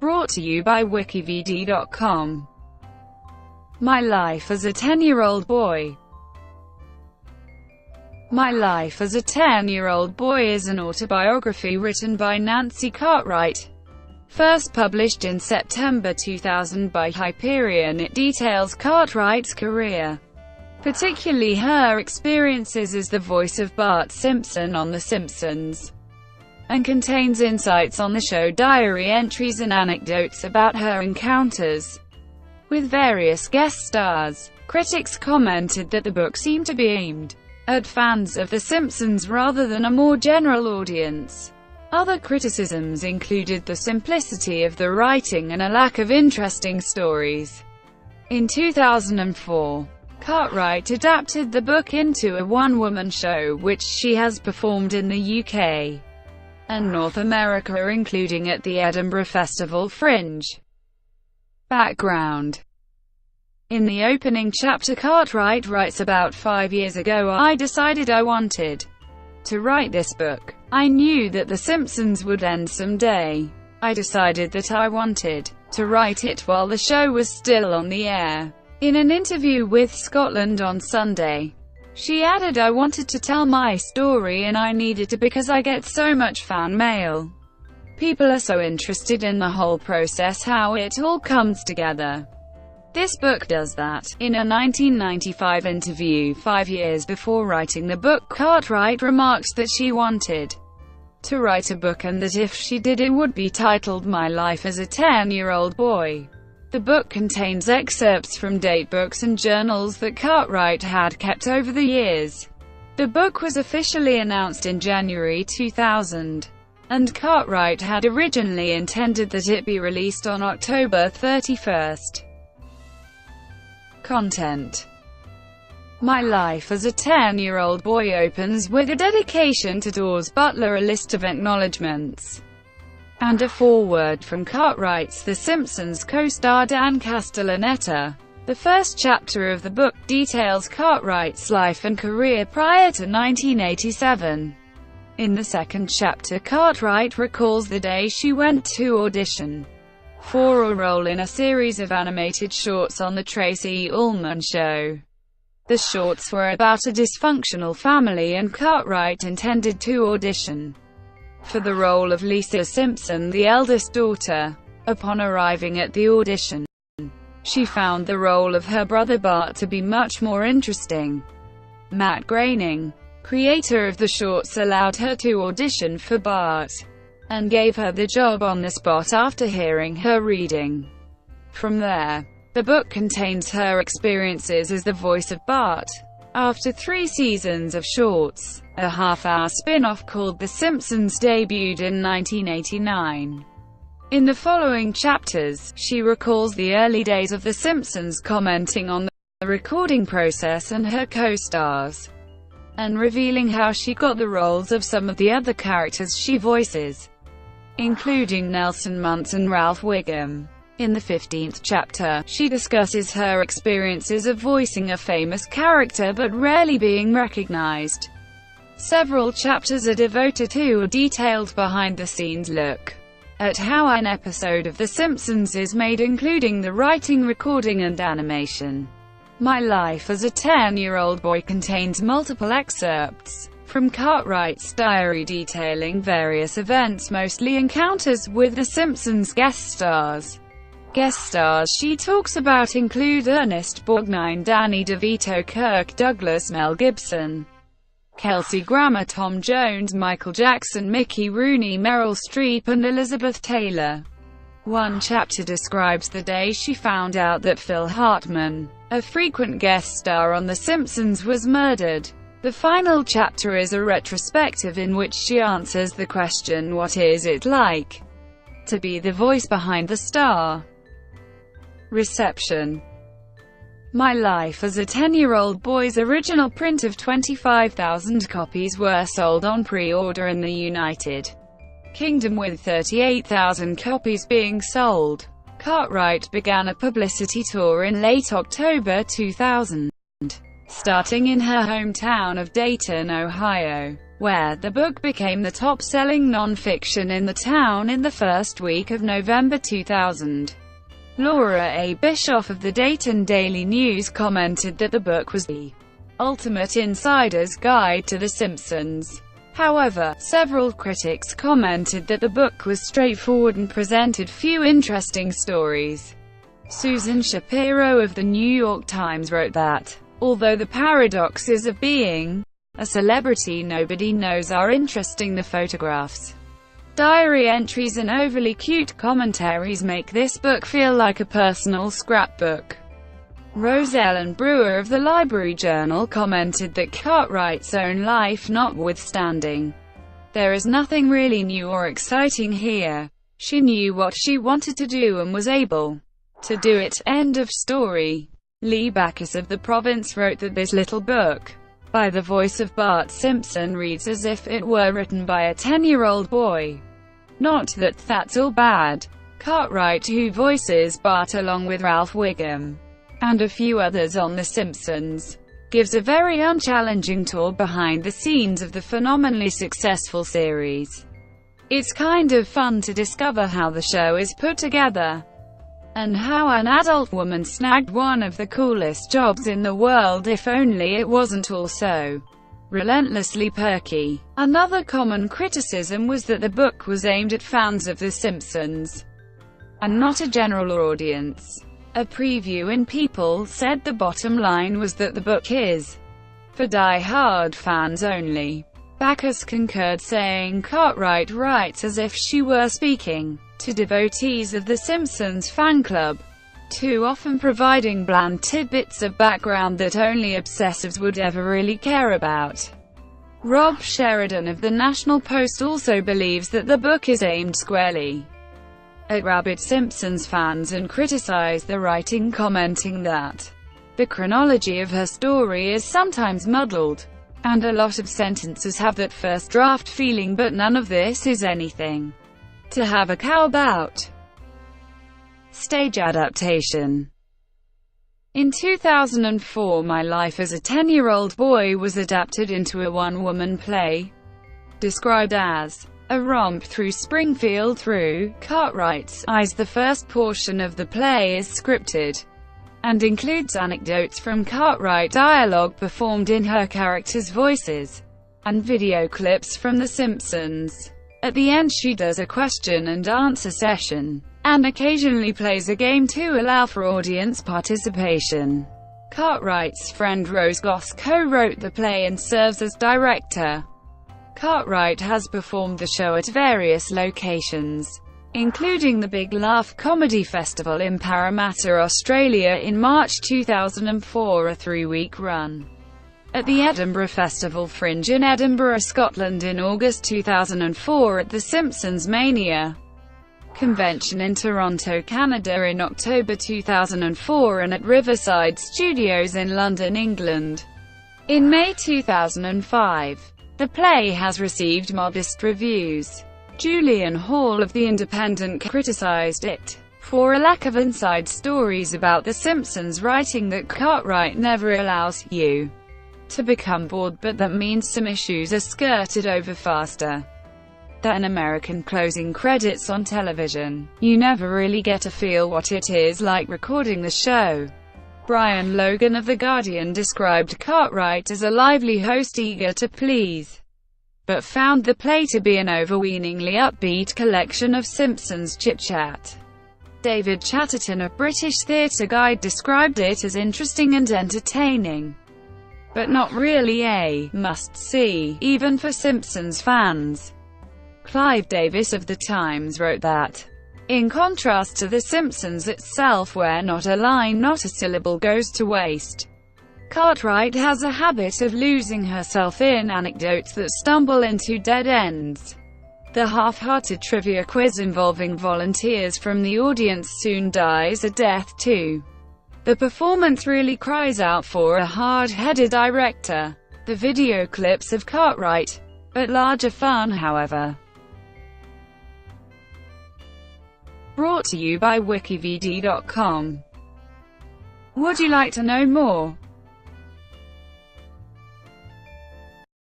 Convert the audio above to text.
brought to you by WikiVidi.com. My Life as a 10-Year-Old Boy. My Life as a 10-Year-Old Boy is an autobiography written by Nancy Cartwright. First published in September 2000 by Hyperion, it details Cartwright's career, particularly her experiences as the voice of Bart Simpson on The Simpsons, and contains insights on the show, diary entries and anecdotes about her encounters with various guest stars. Critics commented that the book seemed to be aimed at fans of The Simpsons rather than a more general audience. Other criticisms included the simplicity of the writing and a lack of interesting stories. In 2004, Cartwright adapted the book into a one-woman show, which she has performed in the UK and North America, including at the Edinburgh Festival Fringe. Background. In the opening chapter, Cartwright writes, "About 5 years ago I decided I wanted to write this book. I knew that The Simpsons would end someday. I decided that I wanted to write it while the show was still on the air." In an interview with Scotland on Sunday, she added, "I wanted to tell my story and I needed to because I get so much fan mail. People are so interested in the whole process, how it all comes together. This book does that." In a 1995 interview 5 years before writing the book, Cartwright remarked that she wanted to write a book and that if she did it would be titled My Life as a 10-Year-Old Boy. The book contains excerpts from datebooks and journals that Cartwright had kept over the years. The book was officially announced in January 2000, and Cartwright had originally intended that it be released on October 31st. Content. My Life as a 10-Year-Old Boy opens with a dedication to Dawes Butler, a list of acknowledgements, and a foreword from Cartwright's The Simpsons co-star Dan Castellaneta. The first chapter of the book details Cartwright's life and career prior to 1987. In the second chapter, Cartwright recalls the day she went to audition for a role in a series of animated shorts on The Tracey Ullman Show. The shorts were about a dysfunctional family, and Cartwright intended to audition for the role of Lisa Simpson, the eldest daughter. Upon arriving at the audition, she found the role of her brother Bart to be much more interesting. Matt Groening, creator of the shorts, allowed her to audition for Bart and gave her the job on the spot after hearing her reading. From there, the book contains her experiences as the voice of Bart. After 3 seasons of shorts, a half-hour spin-off called The Simpsons debuted in 1989. In the following chapters, she recalls the early days of The Simpsons, commenting on the recording process and her co-stars, and revealing how she got the roles of some of the other characters she voices, including Nelson Muntz and Ralph Wiggum. In the 15th chapter, she discusses her experiences of voicing a famous character but rarely being recognized. Several chapters are devoted to a detailed behind-the-scenes look at how an episode of The Simpsons is made, including the writing, recording, and animation. My Life as a 10-Year-Old Boy contains multiple excerpts from Cartwright's diary detailing various events, mostly encounters with The Simpsons guest stars. Guest stars she talks about include Ernest Borgnine, Danny DeVito, Kirk Douglas, Mel Gibson, Kelsey Grammer, Tom Jones, Michael Jackson, Mickey Rooney, Meryl Streep, and Elizabeth Taylor. One chapter describes the day she found out that Phil Hartman, a frequent guest star on The Simpsons, was murdered. The final chapter is a retrospective in which she answers the question, what is it like to be the voice behind the star? Reception. My Life as a 10-Year-Old Boy's original print of 25,000 copies were sold on pre-order in the United Kingdom, with 38,000 copies being sold. Cartwright began a publicity tour in late October 2000, starting in her hometown of Dayton, Ohio. where the book became the top-selling non-fiction in the town in the first week of November 2000. Laura A. Bischoff of the Dayton Daily News commented that the book was the ultimate insider's guide to The Simpsons. However, several critics commented that the book was straightforward and presented few interesting stories. Susan Shapiro of the New York Times wrote that, although the paradoxes of being a celebrity nobody knows are interesting, the photographs, diary entries and overly cute commentaries make this book feel like a personal scrapbook. Rose Ellen Brewer of the Library Journal commented that Cartwright's own life notwithstanding, there is nothing really new or exciting here. She knew what she wanted to do and was able to do it. End of story. Lee Backus of The Province wrote that this little book, by the voice of Bart Simpson, reads as if it were written by a 10-year-old boy. Not that that's all bad. Cartwright, who voices Bart along with Ralph Wiggum and a few others on The Simpsons, gives a very unchallenging tour behind the scenes of the phenomenally successful series. It's kind of fun to discover how the show is put together, and how an adult woman snagged one of the coolest jobs in the world, if only it wasn't all so relentlessly perky. Another common criticism was that the book was aimed at fans of The Simpsons, and not a general audience. A preview in People said the bottom line was that the book is for die-hard fans only. Backus concurred, saying Cartwright writes as if she were speaking to devotees of The Simpsons fan club, too often providing bland tidbits of background that only obsessives would ever really care about. Rob Sheridan of the National Post also believes that the book is aimed squarely at rabid Simpsons fans and criticized the writing, commenting that the chronology of her story is sometimes muddled, and a lot of sentences have that first draft feeling, but none of this is anything to have a cow about. Stage adaptation. In 2004, My Life as a 10-Year-Old Boy was adapted into a one-woman play, described as a romp through Springfield through Cartwright's eyes. The first portion of the play is scripted, and includes anecdotes from Cartwright, dialogue performed in her characters' voices, and video clips from The Simpsons. At the end she does a question-and-answer session, and occasionally plays a game to allow for audience participation. Cartwright's friend Rose Goss co-wrote the play and serves as director. Cartwright has performed the show at various locations, including the Big Laugh Comedy Festival in Parramatta, Australia in March 2004, a 3-week run at the Edinburgh Festival Fringe in Edinburgh, Scotland in August 2004, at the Simpsons Mania Convention in Toronto, Canada in October 2004, and at Riverside Studios in London, England in May 2005. The play has received modest reviews. Julian Hall of The Independent criticized it for a lack of inside stories about The Simpsons, writing that Cartwright never allows you to become bored, but that means some issues are skirted over faster than American closing credits on television. You never really get to feel what it is like recording the show. Brian Logan of The Guardian described Cartwright as a lively host eager to please, but found the play to be an overweeningly upbeat collection of Simpsons chit-chat. David Chatterton of British Theatre Guide described it as interesting and entertaining, but not really a must-see, even for Simpsons fans. Clive Davis of The Times wrote that, in contrast to The Simpsons itself, where not a line, not a syllable goes to waste, Cartwright has a habit of losing herself in anecdotes that stumble into dead ends. The half-hearted trivia quiz involving volunteers from the audience soon dies a death too. The performance really cries out for a hard-headed director. The video clips of Cartwright, but larger fun, however. Brought to you by WikiVidi.com. Would you like to know more?